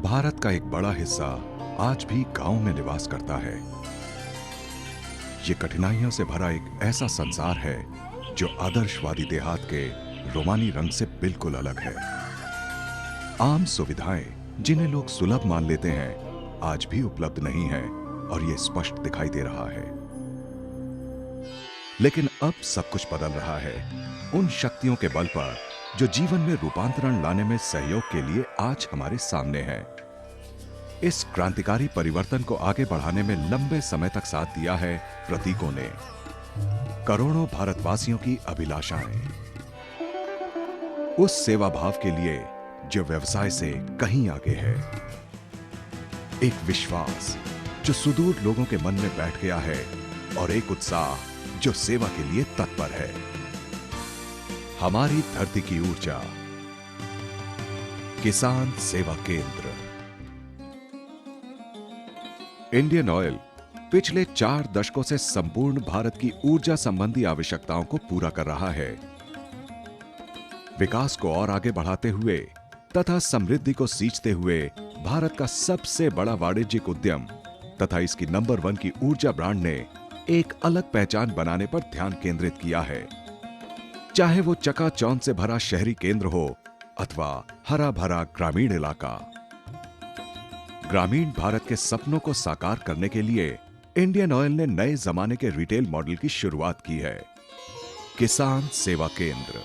भारत का एक बड़ा हिस्सा आज भी गांव में निवास करता है। ये कठिनाइयों से भरा एक ऐसा संसार है जो आदर्शवादी देहात के रोमानी रंग से बिल्कुल अलग है। आम सुविधाएं जिन्हें लोग सुलभ मान लेते हैं आज भी उपलब्ध नहीं है और ये स्पष्ट दिखाई दे रहा है। लेकिन अब सब कुछ बदल रहा है उन शक्तियों के बल पर जो जीवन में रूपांतरण लाने में सहयोग के लिए आज हमारे सामने है। इस क्रांतिकारी परिवर्तन को आगे बढ़ाने में लंबे समय तक साथ दिया है प्रतीकों ने, करोड़ों भारतवासियों की अभिलाषाएं, उस सेवा भाव के लिए जो व्यवसाय से कहीं आगे है, एक विश्वास जो सुदूर लोगों के मन में बैठ गया है और एक उत्साह जो सेवा के लिए तत्पर है। हमारी धरती की ऊर्जा, किसान सेवा केंद्र। इंडियन ऑयल पिछले 4 दशकों से संपूर्ण भारत की ऊर्जा संबंधी आवश्यकताओं को पूरा कर रहा है। विकास को और आगे बढ़ाते हुए तथा समृद्धि को सींचते हुए भारत का सबसे बड़ा वाणिज्यिक उद्यम तथा इसकी नंबर 1 की ऊर्जा ब्रांड ने एक अलग पहचान बनाने पर ध्यान केंद्रित किया है। चाहे वो चकाचौंध से भरा शहरी केंद्र हो अथवा हरा भरा ग्रामीण इलाका, ग्रामीण भारत के सपनों को साकार करने के लिए इंडियन ऑयल ने नए जमाने के रिटेल मॉडल की शुरुआत की है, किसान सेवा केंद्र।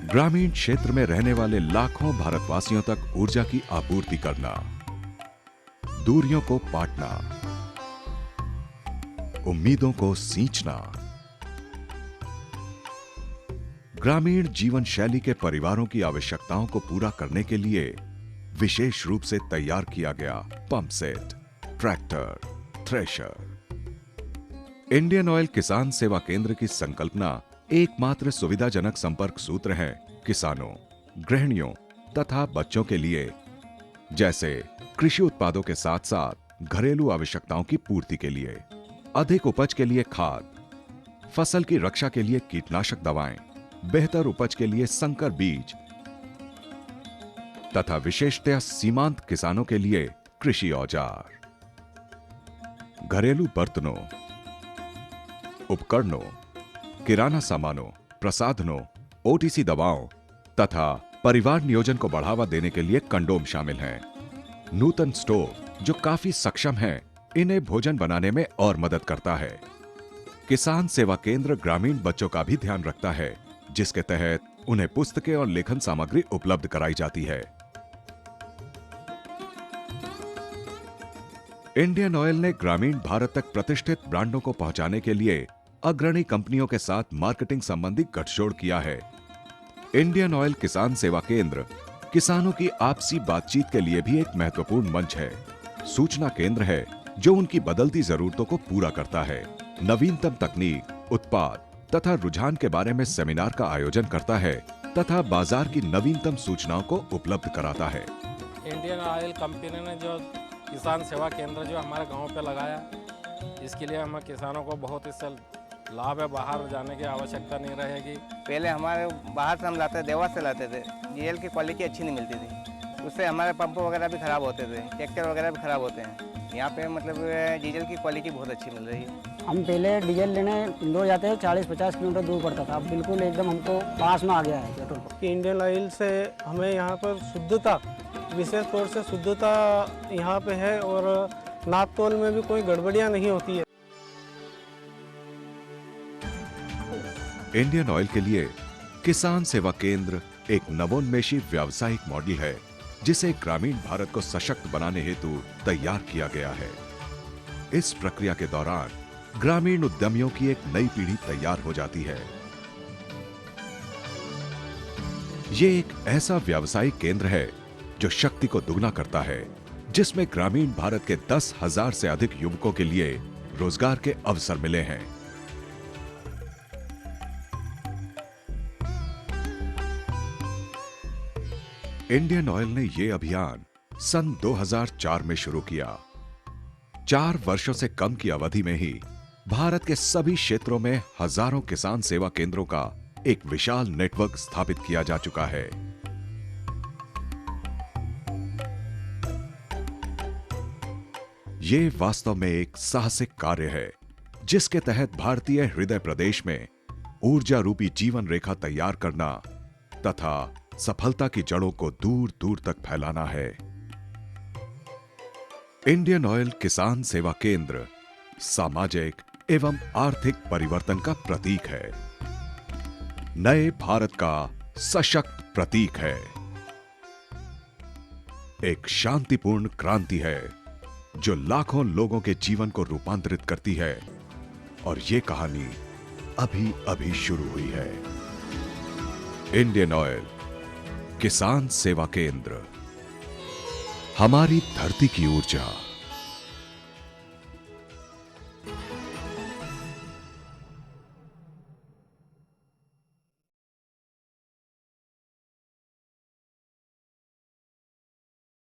ग्रामीण क्षेत्र में रहने वाले लाखों भारतवासियों तक ऊर्जा की आपूर्ति करना, दूरियों को पाटना, उम्मीदों को सींचना। ग्रामीण जीवन शैली के परिवारों की आवश्यकताओं को पूरा करने के लिए विशेष रूप से तैयार किया गया pump set, tractor, thresher. Indian oil किसान सेवा केंद्र की संकल्पना एकमात्र सुविधाजनक संपर्क सूत्र है किसानों, गृहिणियों तथा बच्चों के लिए, जैसे कृषि उत्पादों के साथ साथ घरेलू आवश्यकताओं की पूर्ति के लिए, अधिक उपज के लिए खाद, फसल की रक्षा के लिए कीटनाशक दवाएं, बेहतर उपज के लिए संकर बीज तथा विशेषतः सीमांत किसानों के लिए कृषि औजार, घरेलू बर्तनों, उपकरणों, किराना सामानों, प्रसाधनों, ओटीसी दवाओं तथा परिवार नियोजन को बढ़ावा देने के लिए कंडोम शामिल हैं। नूतन स्टोव जो काफी सक्षम है, इन्हें भोजन बनाने में और मदद करता है। किसान सेवा केंद्र ग्रामीण बच्चों का भी ध्यान रखता है, जिसके तहत उन्हें पुस्तकें और लेखन सामग्री उपलब्ध कराई जाती है। इंडियन ऑयल ने ग्रामीण भारत तक प्रतिष्ठित ब्रांडों को पहुंचाने के लिए अग्रणी कंपनियों के साथ मार्केटिंग संबंधी गठजोड़ किया है। इंडियन ऑयल किसान सेवा केंद्र किसानों की आपसी बातचीत के लिए भी एक महत्वपूर्ण मंच है, सूचना केंद्र है जो उनकी बदलती जरूरतों को पूरा करता है, नवीनतम तकनीक, उत्पाद तथा रुझान के बारे में सेमिनार का आयोजन करता है तथा बाजार की नवीनतम सूचनाओं को उपलब्ध कराता है। इंडियन ऑयल कंपनी ने जो किसान सेवा केंद्र जो हमारे गांव पे लगाया, इसके लिए हम किसानों को बहुत इससे लाभ है। बाहर जाने की आवश्यकता नहीं रहेगी। पहले हमारे बाहर से हम लाते, देवास से लाते थे, डीजल की क्वालिटी अच्छी नहीं मिलती थी, उससे हमारे पंप वगैरह भी खराब होते थे, ट्रैक्टर वगैरह भी खराब होते हैं। यहाँ पे मतलब डीजल की क्वालिटी बहुत अच्छी मिल रही है। हम पहले डीजल लेने इंदौर जाते थे, 40-50 किलोमीटर दूर पड़ता था, अब बिल्कुल एकदम हमको पास में आ गया है पेट्रोल पंप। इंडियन ऑयल से हमें यहाँ पर शुद्धता, विशेष तौर से शुद्धता यहाँ पे है और नाप तोल में भी कोई गड़बड़ियाँ नहीं होती है। इंडियन ऑयल के लिए किसान सेवा केंद्र एक नवोन्मेषी व्यावसायिक मॉडल है, जिसे ग्रामीण भारत को सशक्त बनाने हेतु तैयार किया गया है। इस प्रक्रिया के दौरान ग्रामीण उद्यमियों की एक नई पीढ़ी तैयार हो जाती है। ये एक ऐसा व्यावसायिक केंद्र है जो शक्ति को दुगना करता है, जिसमें ग्रामीण भारत के 10,000 से अधिक युवकों के लिए रोजगार के अवसर मिले हैं। इंडियन ऑयल ने यह अभियान सन 2004 में शुरू किया। 4 वर्षों से कम की अवधि में ही भारत के सभी क्षेत्रों में हजारों किसान सेवा केंद्रों का एक विशाल नेटवर्क स्थापित किया जा चुका है। ये वास्तव में एक साहसिक कार्य है जिसके तहत भारतीय हृदय प्रदेश में ऊर्जा रूपी जीवन रेखा तैयार करना तथा सफलता की जड़ों को दूर दूर तक फैलाना है। इंडियन ऑयल किसान सेवा केंद्र सामाजिक एवं आर्थिक परिवर्तन का प्रतीक है, नए भारत का सशक्त प्रतीक है, एक शांतिपूर्ण क्रांति है जो लाखों लोगों के जीवन को रूपांतरित करती है। और ये कहानी अभी अभी शुरू हुई है। इंडियन ऑयल किसान सेवा केंद्र, हमारी धरती की ऊर्जा।